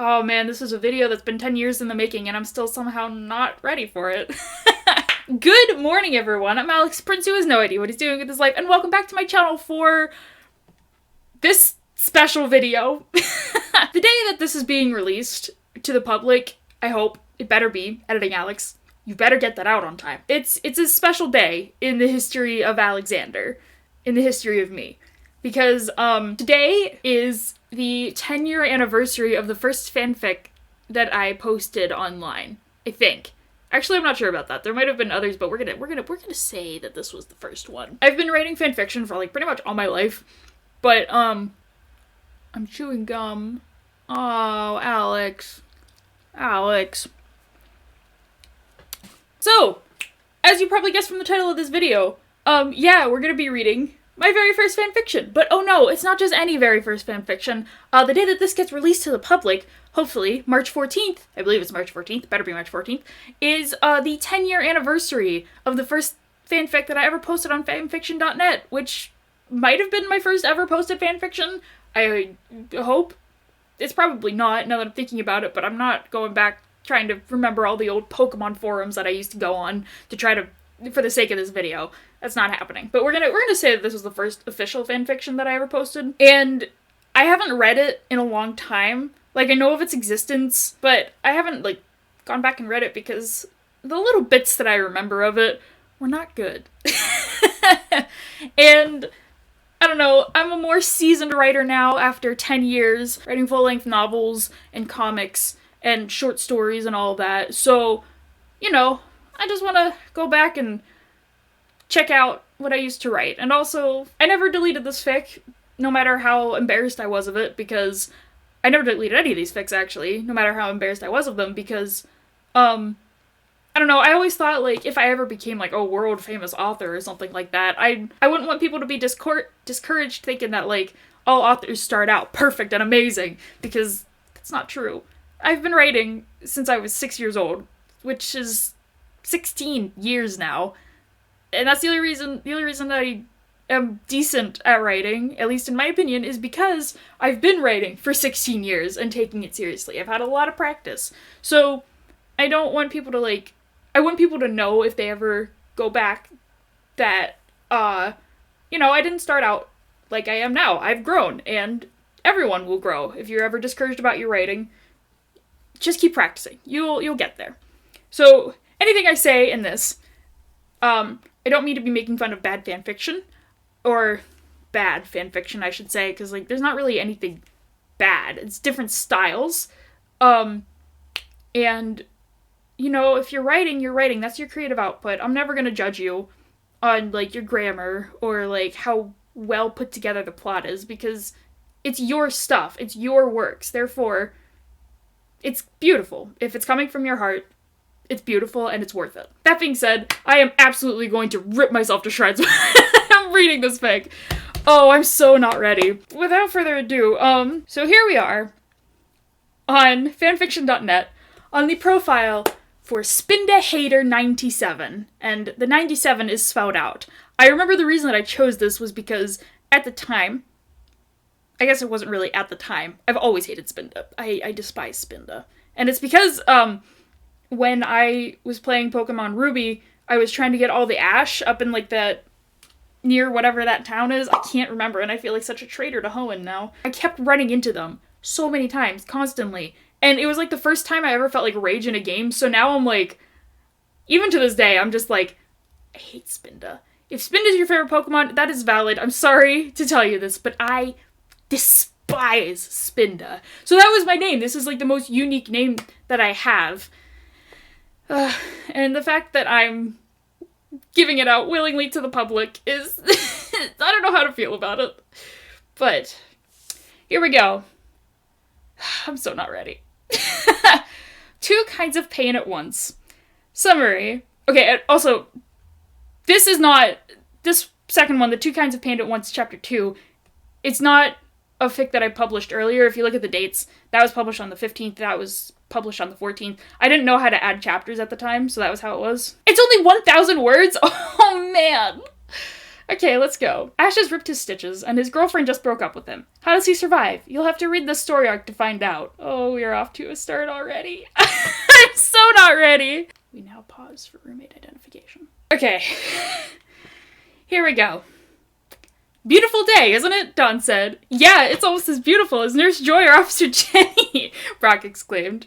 Oh man, this is a video that's been 10 years in the making and I'm still somehow not ready for it. Good morning, everyone. I'm Alex, Prince who has no idea what he's doing with his life, and welcome back to my channel for this special video. The day that this is being released to the public, I hope, it better be, editing Alex, you better get that out on time. It's a special day in the history of Alexander, in the history of me, because today is the 10-year anniversary of the first fanfic that I posted online, I think. Actually, I'm not sure about that. There might have been others, but we're gonna say that this was the first one. I've been writing fanfiction for like pretty much all my life, but I'm chewing gum. Oh, Alex. So, as you probably guessed from the title of this video, yeah, we're gonna be reading my very first fanfiction. But oh no, it's not just any very first fanfiction. The day that this gets released to the public, hopefully, March 14th, I believe it's March 14th, better be March 14th, is the 10-year anniversary of the first fanfic that I ever posted on fanfiction.net, which might have been my first ever posted fanfiction. I hope. It's probably not, now that I'm thinking about it, but I'm not going back trying to remember all the old Pokemon forums that I used to go on to try to, for the sake of this video. That's not happening. But we're gonna say that this was the first official fanfiction that I ever posted, and I haven't read it in a long time. Like, I know of its existence, but I haven't, like, gone back and read it because the little bits that I remember of it were not good. And I don't know, I'm a more seasoned writer now after 10 years writing full-length novels and comics and short stories and all that. So, you know, I just want to go back and check out what I used to write. And also, I never deleted this fic, no matter how embarrassed I was of it, because I never deleted any of these fics, actually, no matter how embarrassed I was of them, because, I don't know, I always thought, like, if I ever became, like, a world-famous author or something like that, I wouldn't want people to be discouraged thinking that, like, all authors start out perfect and amazing, because that's not true. I've been writing since I was 6 years old, which is 16 years now, and that's the only reason that I am decent at writing, at least in my opinion, is because I've been writing for 16 years and taking it seriously. I've had a lot of practice. So I don't want people to, like, I want people to know if they ever go back that, you know, I didn't start out like I am now. I've grown, and everyone will grow. If you're ever discouraged about your writing, just keep practicing. You'll get there. So anything I say in this, I don't mean to be making fun of bad fanfiction, or bad fanfiction, I should say, because, like, there's not really anything bad. It's different styles, and, you know, if you're writing, that's your creative output. I'm never gonna judge you on, like, your grammar, or, like, how well put together the plot is, because it's your stuff, it's your works, therefore, it's beautiful. If it's coming from your heart, it's beautiful, and it's worth it. That being said, I am absolutely going to rip myself to shreds when I'm reading this fic. Oh, I'm so not ready. Without further ado, so here we are on fanfiction.net on the profile for Spinda Hater 97, and the 97 is spelled out. I remember the reason that I chose this was because at the time, I guess it wasn't really at the time, I've always hated Spinda. I despise Spinda. And it's because, when I was playing Pokemon Ruby, I was trying to get all the Ash up in, like, that, near whatever that town is. I can't remember, and I feel like such a traitor to Hoenn now. I kept running into them so many times, constantly. And it was, like, the first time I ever felt, like, rage in a game, so now I'm, like, even to this day, I'm just, like, I hate Spinda. If Spinda's your favorite Pokemon, that is valid. I'm sorry to tell you this, but I despise Spinda. So that was my name. This is, like, the most unique name that I have. And the fact that I'm giving it out willingly to the public is, I don't know how to feel about it. But here we go. I'm so not ready. Two kinds of pain at once. Summary. Okay, also, this second one, the Two Kinds of Pain at Once, chapter 2, it's not a fic that I published earlier. If you look at the dates, that was published on the 15th, that was published on the 14th. I didn't know how to add chapters at the time, so that was how it was. It's only 1,000 words? Oh, man! Okay, let's go. Ash has ripped his stitches, and his girlfriend just broke up with him. How does he survive? You'll have to read the story arc to find out. Oh, we're off to a start already. I'm so not ready. We now pause for roommate identification. Okay. Here we go. Beautiful day, isn't it? Dawn said. Yeah, it's almost as beautiful as Nurse Joy or Officer Jenny, Brock exclaimed.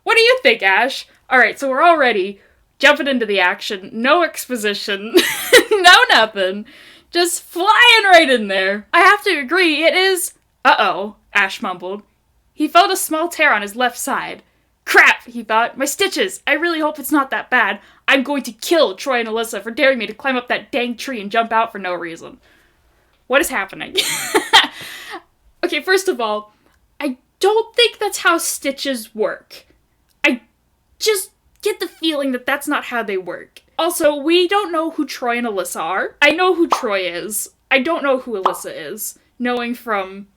What do you think, Ash? Alright, so we're all ready. Jumping into the action. No exposition. No nothing. Just flying right in there. I have to agree, it is... Uh-oh, Ash mumbled. He felt a small tear on his left side. Crap, he thought. My stitches. I really hope it's not that bad. I'm going to kill Troy and Alyssa for daring me to climb up that dang tree and jump out for no reason. What is happening? Okay, first of all, I don't think that's how stitches work. I just get the feeling that that's not how they work. Also, we don't know who Troy and Alyssa are. I know who Troy is. I don't know who Alyssa is. Knowing from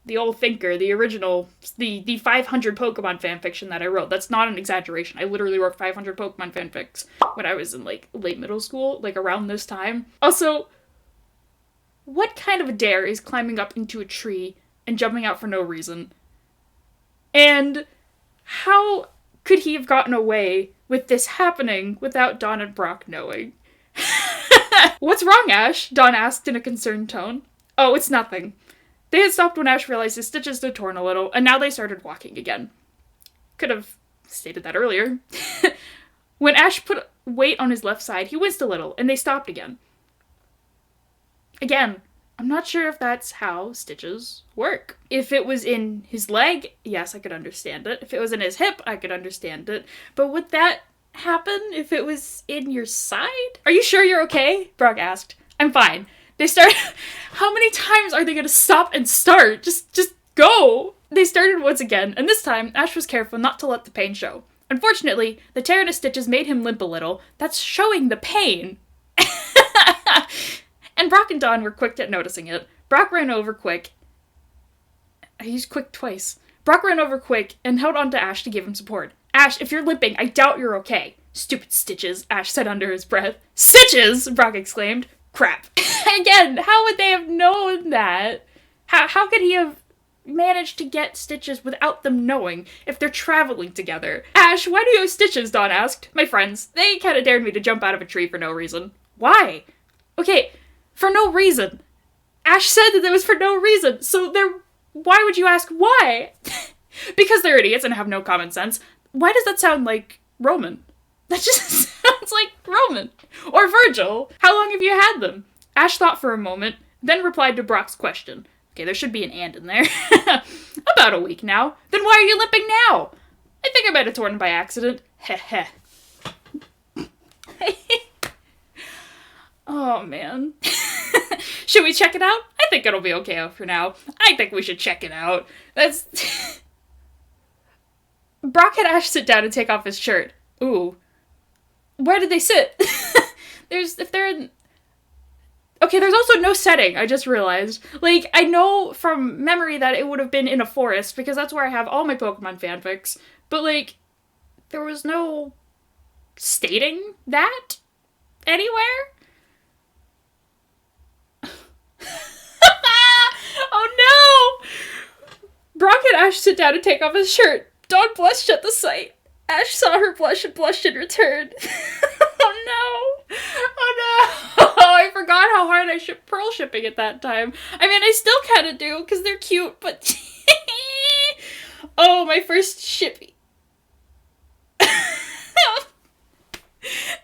the old thinker, the original, the 500 Pokemon fanfiction that I wrote. That's not an exaggeration. I literally wrote 500 Pokemon fanfics when I was in, like, late middle school, like, around this time. Also, what kind of a dare is climbing up into a tree and jumping out for no reason? And how could he have gotten away with this happening without Dawn and Brock knowing? What's wrong, Ash? Dawn asked in a concerned tone. Oh, it's nothing. They had stopped when Ash realized his stitches had torn a little, and now they started walking again. Could have stated that earlier. When Ash put weight on his left side, he winced a little, and they stopped again. Again, I'm not sure if that's how stitches work. If it was in his leg, yes, I could understand it. If it was in his hip, I could understand it. But would that happen if it was in your side? Are you sure you're okay? Brock asked. I'm fine. They started... How many times are they gonna stop and start? Just go! They started once again, and this time, Ash was careful not to let the pain show. Unfortunately, the tear in his stitches made him limp a little. That's showing the pain. And Brock and Dawn were quick at noticing it. Brock ran over quick. I used quick twice. Brock ran over quick and held on to Ash to give him support. Ash, if you're limping, I doubt you're okay. Stupid stitches, Ash said under his breath. Stitches! Brock exclaimed. Crap. Again, how would they have known that? How could he have managed to get stitches without them knowing if they're traveling together? Ash, why do you have stitches? Dawn asked. My friends. They kinda dared me to jump out of a tree for no reason. Why? Okay, for no reason. Ash said that it was for no reason, so why would you ask why? Because they're idiots and have no common sense. Why does that sound like Roman? That just sounds like Roman. Or Virgil. How long have you had them? Ash thought for a moment, then replied to Brock's question. Okay, there should be an and in there. About a week now. Then why are you limping now? I think I might have torn them by accident. Heh heh. Oh, man. Should we check it out? I think it'll be okay for now. I think we should check it out. That's... Brock had Ash sit down and take off his shirt. Ooh. Where did they sit? If they're in... Okay, there's also no setting, I just realized. Like, I know from memory that it would have been in a forest, because that's where I have all my Pokemon fanfics. But, like, there was no stating that anywhere? Oh no! Brock had Ash sit down and take off his shirt. Dawn blushed at the sight. Ash saw her blush and blushed in return. Oh no! Oh no! I forgot how hard I shipped Pearl shipping at that time. I mean, I still kind of do, because they're cute, but... Oh, my first shippy.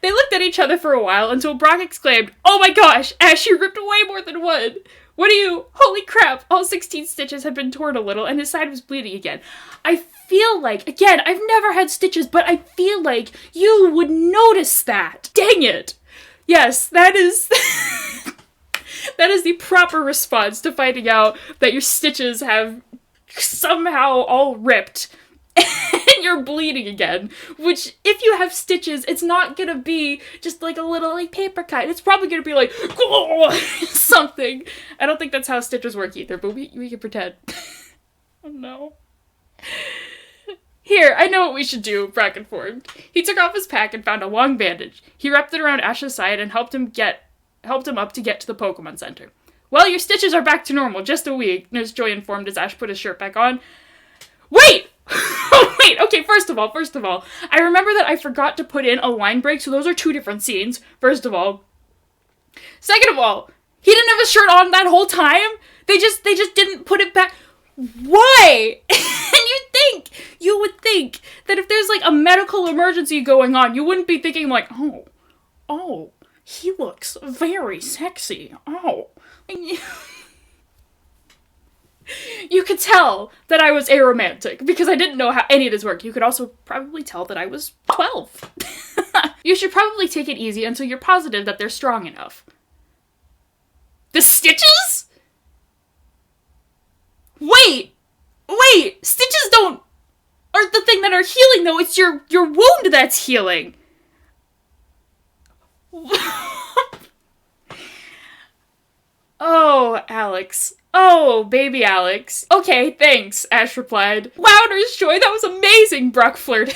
They looked at each other for a while until Brock exclaimed, "Oh my gosh, Ash, you ripped way more than one! What are you? Holy crap!" All 16 stitches had been torn a little, and his side was bleeding again. I feel like, again, I've never had stitches, but I feel like you would notice that. Dang it! Yes, that is... that is the proper response to finding out that your stitches have somehow all ripped and you're bleeding again. Which, if you have stitches, it's not gonna be just like a little like paper cut. It's probably gonna be like something. I don't think that's how stitches work either, but we can pretend. Oh no. Here, I know what we should do, Brock informed. He took off his pack and found a long bandage. He wrapped it around Ash's side and helped him get helped him up to get to the Pokemon Center. Well, your stitches are back to normal, just a week, Nurse Joy informed as Ash put his shirt back on. Wait! Wait, okay, first of all, I remember that I forgot to put in a line break, so those are two different scenes, first of all. Second of all, he didn't have his shirt on that whole time? They just didn't put it back. Why? And you would think that if there's, like, a medical emergency going on, you wouldn't be thinking, like, oh, he looks very sexy. Oh. You could tell that I was aromantic because I didn't know how any of this worked. You could also probably tell that I was 12. You should probably take it easy until you're positive that they're strong enough. The stitches? Wait! Stitches aren't the thing that are healing, though. It's your wound that's healing. Oh, Alex. Oh, baby Alex. Okay, thanks, Ash replied. Wow, Nurse Joy, that was amazing, Brock flirted.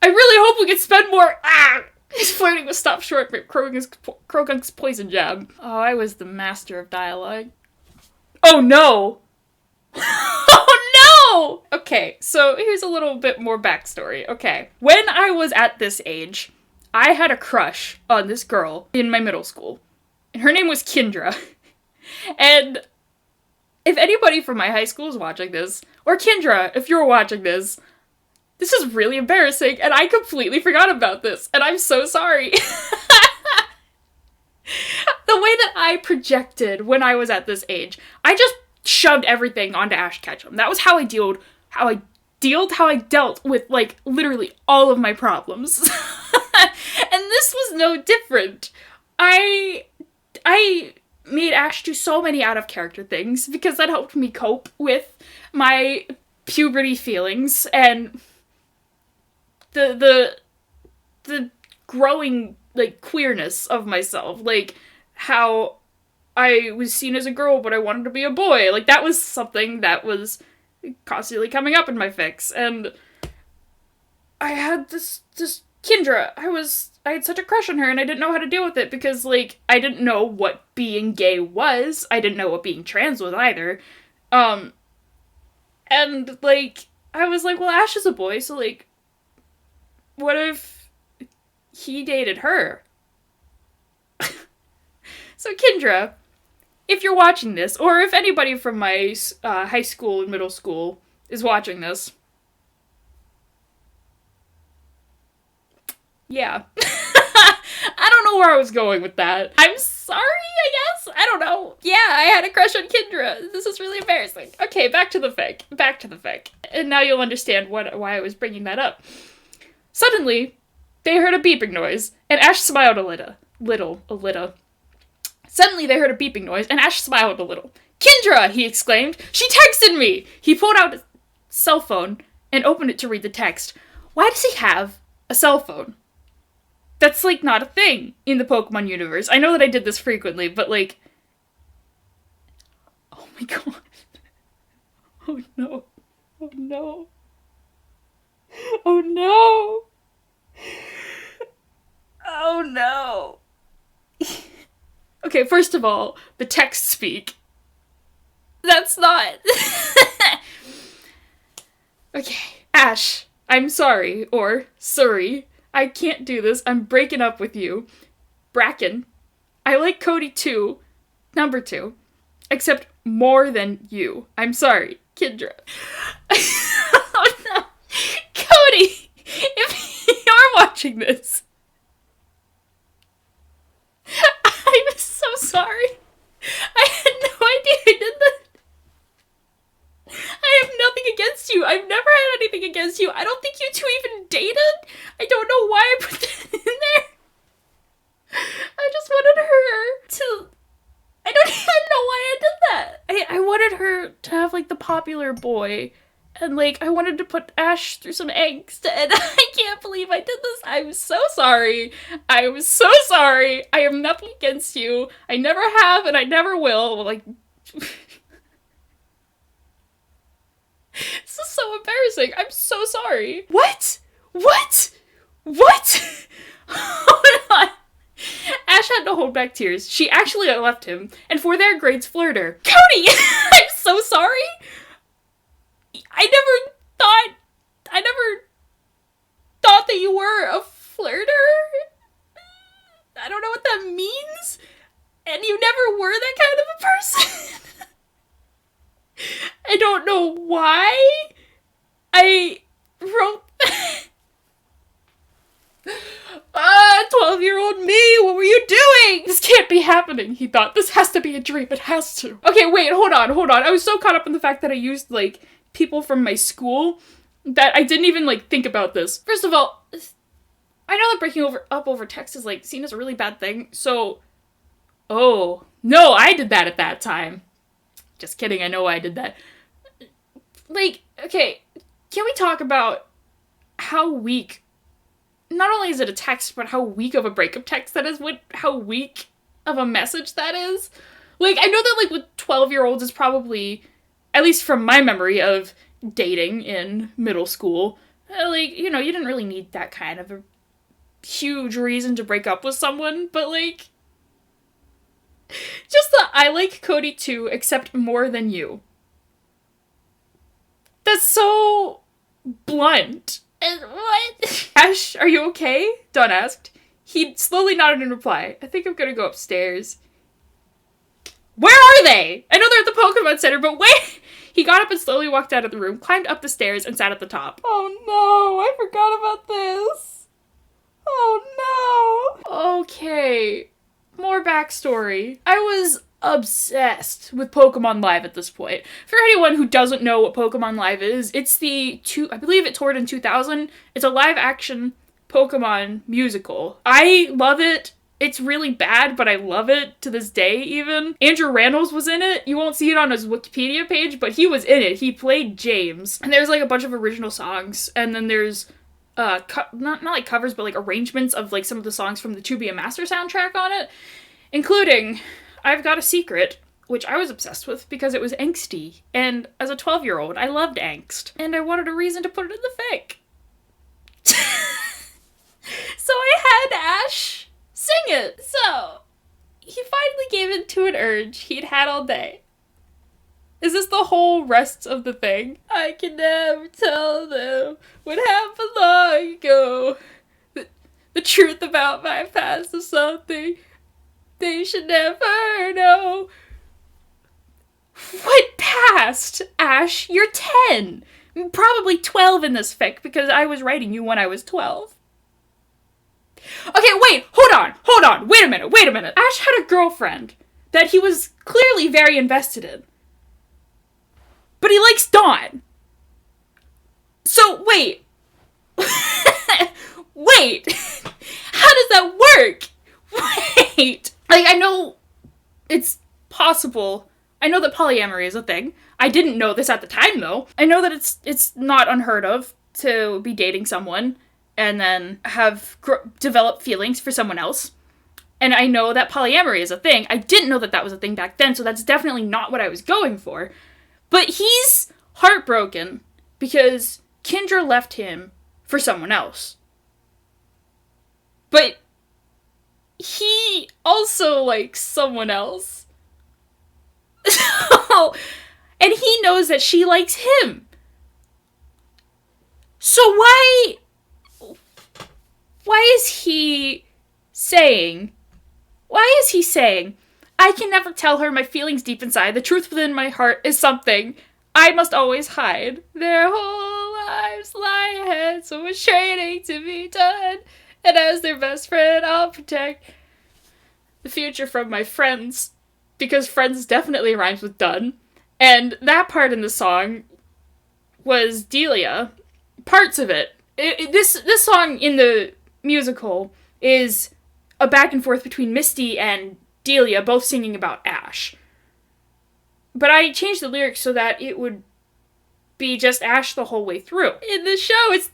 I really hope we could spend more— His flirting was stopped short by Croagunk's poison jab. Oh, I was the master of dialogue. Oh, no! Oh, no! Okay, so here's a little bit more backstory. Okay, when I was at this age, I had a crush on this girl in my middle school. And her name was Kendra. And if anybody from my high school is watching this, or Kendra, if you're watching this is really embarrassing, and I completely forgot about this, and I'm so sorry. The way that I projected when I was at this age, I just shoved everything onto Ash Ketchum. That was how I dealt with, like, literally all of my problems. And this was no different. I made Ash do so many out-of-character things because that helped me cope with my puberty feelings and the growing, like, queerness of myself. Like, how I was seen as a girl, but I wanted to be a boy. Like, that was something that was constantly coming up in my fics. And I had this Kendra. I had such a crush on her, and I didn't know how to deal with it because, like, I didn't know what being gay was. I didn't know what being trans was either. And, like, I was like, well, Ash is a boy, so, like, what if he dated her? So, Kendra, if you're watching this, or if anybody from my high school and middle school is watching this, yeah. I don't know where I was going with that. I'm sorry, I guess? I don't know. Yeah, I had a crush on Kendra. This is really embarrassing. Okay, back to the fic. And now you'll understand why I was bringing that up. Suddenly, they heard a beeping noise, and Ash smiled a little. Suddenly, they heard a beeping noise, and Ash smiled a little. Kendra, he exclaimed. She texted me! He pulled out a cell phone and opened it to read the text. Why does he have a cell phone? That's, like, not a thing in the Pokemon universe. I know that I did this frequently, but, like... Oh my god. Oh no. Oh no. Oh no. Oh no. Okay, first of all, the text speak. That's not... Okay, Ash, I'm sorry, or sorry. I can't do this. I'm breaking up with you. Bracken. I like Cody too. Number 2. Except more than you. I'm sorry. Kendra. Oh no. Cody! If you're watching this, I'm so sorry. I had no idea I did that. I have nothing against you. I've never had anything against you. I don't think you two even dated. I don't know why I put that in there. I just wanted her to... I don't even know why I did that. I wanted her to have, like, the popular boy. And, like, I wanted to put Ash through some angst. And I can't believe I did this. I'm so sorry. I'm so sorry. I have nothing against you. I never have and I never will. Like... This is so embarrassing. I'm so sorry. What? Hold on. Ash had to hold back tears. She actually left him, and for their grades flirt her. Cody! I'm so sorry! I never thought that you were a flirter? I don't know what that means. And you never were that kind of a person. I don't know why I wrote that. 12-year-old me, what were you doing? This can't be happening, he thought. This has to be a dream, it has to. Okay, wait, hold on. I was so caught up in the fact that I used, like, people from my school that I didn't even, like, think about this. First of all, I know that breaking up over text is, like, seen as a really bad thing, so... Oh, no, I did that at that time. Just kidding, I know I did that. Like, okay, can we talk about how weak... Not only is it a text, but how weak of a breakup text that is, how weak of a message that is. Like, I know that, like, with 12-year-olds is probably, at least from my memory of dating in middle school, like, you know, you didn't really need that kind of a huge reason to break up with someone, but, like, just the I like Cody too, except more than you. That's so blunt. And what? Ash, are you okay? Dawn asked. He slowly nodded in reply. I think I'm gonna go upstairs. Where are they? I know they're at the Pokemon Center, but wait! He got up and slowly walked out of the room, climbed up the stairs, and sat at the top. Oh no, I forgot about this. Oh no. Okay, more backstory. I was obsessed with Pokemon Live at this point. For anyone who doesn't know what Pokemon Live is, it's I believe it toured in 2000. It's a live-action Pokemon musical. I love it. It's really bad, but I love it to this day, even. Andrew Rannells was in it. You won't see it on his Wikipedia page, but he was in it. He played James. And there's, like, a bunch of original songs, and then there's, not like covers, but, like, arrangements of, like, some of the songs from the To Be a Master soundtrack on it, including I've Got a Secret, which I was obsessed with because it was angsty, and as a 12-year-old, I loved angst, and I wanted a reason to put it in the fic. So I had Ash sing it. So, he finally gave in to an urge he'd had all day. Is this the whole rest of the thing? I can never tell them what happened long ago. The truth about my past is something they should never know. What past, Ash? You're 10. Probably 12 in this fic, because I was writing you when I was 12. Okay, wait, hold on, wait a minute. Ash had a girlfriend that he was clearly very invested in. But he likes Dawn. So, wait. Wait. How does that work? Wait. Like, I know it's possible. I know that polyamory is a thing. I didn't know this at the time, though. I know that it's not unheard of to be dating someone and then have develop feelings for someone else. And I know that polyamory is a thing. I didn't know that that was a thing back then, so that's definitely not what I was going for. But he's heartbroken because Kendra left him for someone else. But he also likes someone else. And he knows that she likes him. So why is he saying, I can never tell her my feelings deep inside. The truth within my heart is something I must always hide. Their whole lives lie ahead, so much training to be done. And as their best friend, I'll protect the future from my friends. Because friends definitely rhymes with done. And that part in the song was Delia. Parts of it. This song in the musical is a back and forth between Misty and Delia, both singing about Ash. But I changed the lyrics so that it would be just Ash the whole way through. In the show, it's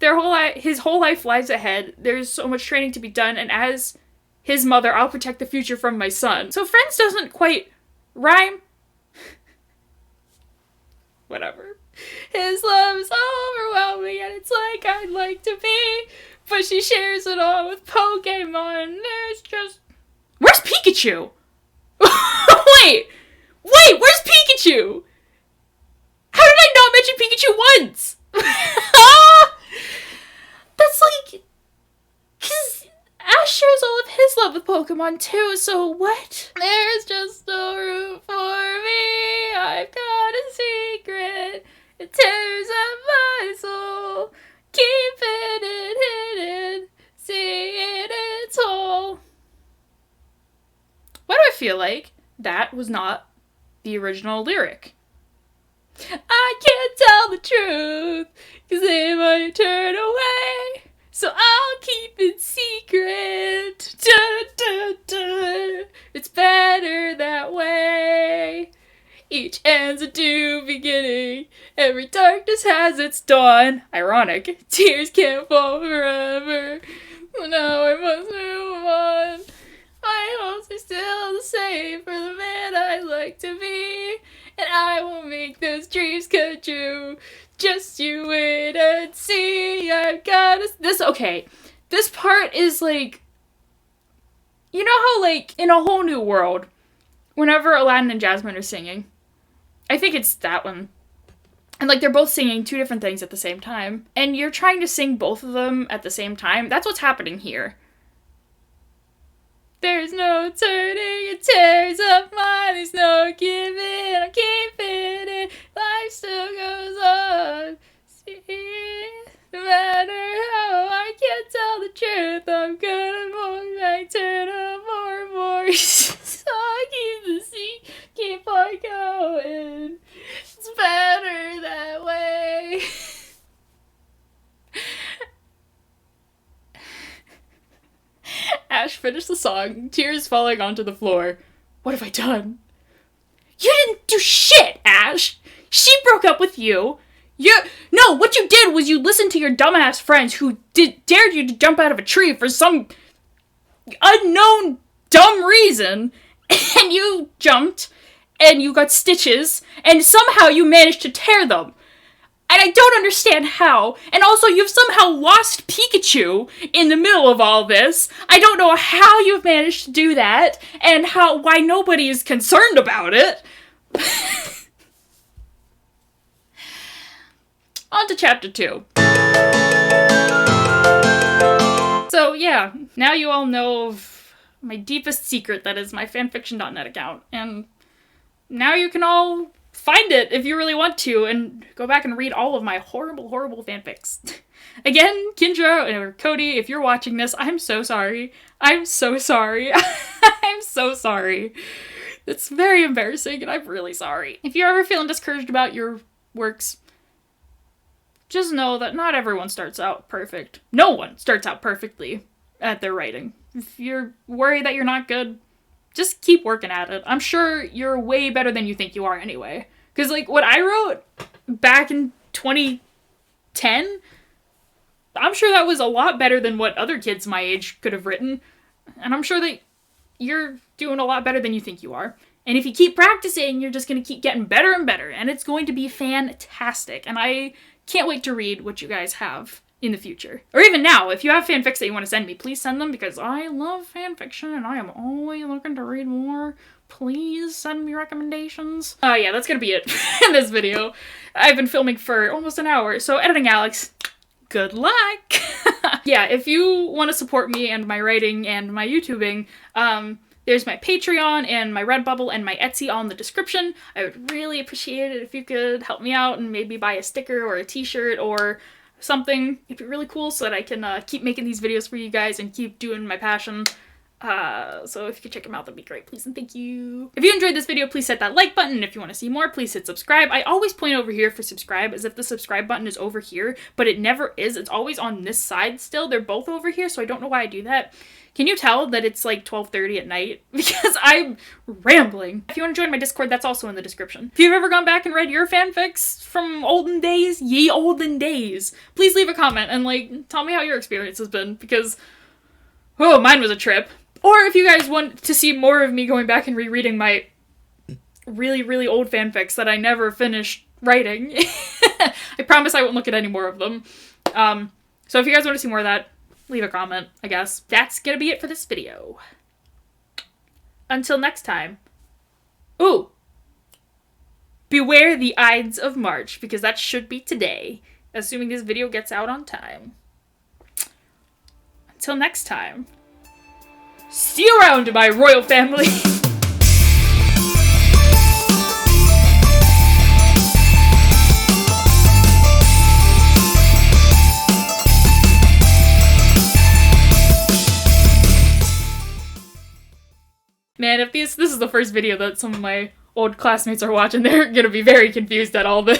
his whole life lies ahead. There's so much training to be done, and as his mother, I'll protect the future from my son. So Friends doesn't quite rhyme. Whatever. His love is overwhelming, and it's like I'd like to be, but she shares it all with Pokemon, and there's just Where's Pikachu? Wait, where's Pikachu? How did I not mention Pikachu once? That's like, cause Ash shares all of his love with Pokemon too, so what? There's just no room for me, I've got a secret, it tears up my soul, keeping it hidden, seeing its whole. Why do I feel like that was not the original lyric? I can't tell the truth, cause they might turn away, so I'll keep it secret. Da, da, da. It's better that way. Each end's a new beginning. Every darkness has its dawn. Ironic. Tears can't fall forever. So now I must move on. My hopes are still the same for the man I like to be. And I will make those dreams come true. Just you wait and see. I've got okay. This part is like, you know how like in A Whole New World, whenever Aladdin and Jasmine are singing, I think it's that one. And like they're both singing two different things at the same time. And you're trying to sing both of them at the same time. That's what's happening here. There's no turning, it tears up mine, there's no giving, I'm keeping it, life still goes on. See, no matter how I can't tell the truth, I'm gonna move, I turn up more and more. So I keep the sea, keep on going. It's better that way. Ash finished the song, tears falling onto the floor. What have I done? You didn't do shit, Ash! She broke up with you! No, what you did was you listened to your dumbass friends who dared you to jump out of a tree for some unknown dumb reason, and you jumped, and you got stitches, and somehow you managed to tear them. And I don't understand how. And also, you've somehow lost Pikachu in the middle of all this. I don't know how you've managed to do that, and why nobody is concerned about it. On to chapter 2. So yeah, now you all know of my deepest secret, that is my fanfiction.net account. And now you can all find it if you really want to, and go back and read all of my horrible, horrible fanfics. Again, Kendra or Cody, if you're watching this, I'm so sorry. I'm so sorry. I'm so sorry. It's very embarrassing, and I'm really sorry. If you're ever feeling discouraged about your works, just know that not everyone starts out perfect. No one starts out perfectly at their writing. If you're worried that you're not good, just keep working at it. I'm sure you're way better than you think you are anyway. Because, like, what I wrote back in 2010, I'm sure that was a lot better than what other kids my age could have written. And I'm sure that you're doing a lot better than you think you are. And if you keep practicing, you're just going to keep getting better and better. And it's going to be fantastic. And I can't wait to read what you guys have in the future. Or even now, if you have fanfics that you want to send me, please send them, because I love fanfiction and I am always looking to read more. Please send me recommendations. Yeah, that's gonna be it in this video. I've been filming for almost an hour, so editing Alex, good luck! Yeah, if you want to support me and my writing and my YouTubing, there's my Patreon and my Redbubble and my Etsy all in the description. I would really appreciate it if you could help me out and maybe buy a sticker or a t-shirt or something. It'd be really cool so that I can keep making these videos for you guys and keep doing my passion. So if you could check them out, that'd be great, please and thank you. If you enjoyed this video, please hit that like button, and if you want to see more, please hit subscribe. I always point over here for subscribe as if the subscribe button is over here, but it never is. It's always on this side still. They're both over here, so I don't know why I do that. Can you tell that it's like 12:30 at night? Because I'm rambling. If you want to join my Discord, that's also in the description. If you've ever gone back and read your fanfics from olden days, ye olden days, please leave a comment and like tell me how your experience has been, because oh, mine was a trip. Or if you guys want to see more of me going back and rereading my really, really old fanfics that I never finished writing, I promise I won't look at any more of them. So if you guys want to see more of that, leave a comment, I guess. That's gonna be it for this video. until next time. Ooh. Beware the Ides of March, because that should be today, assuming this video gets out on time. Until next time. See you around, my royal family! Man, if this is the first video that some of my old classmates are watching, they're gonna be very confused at all this.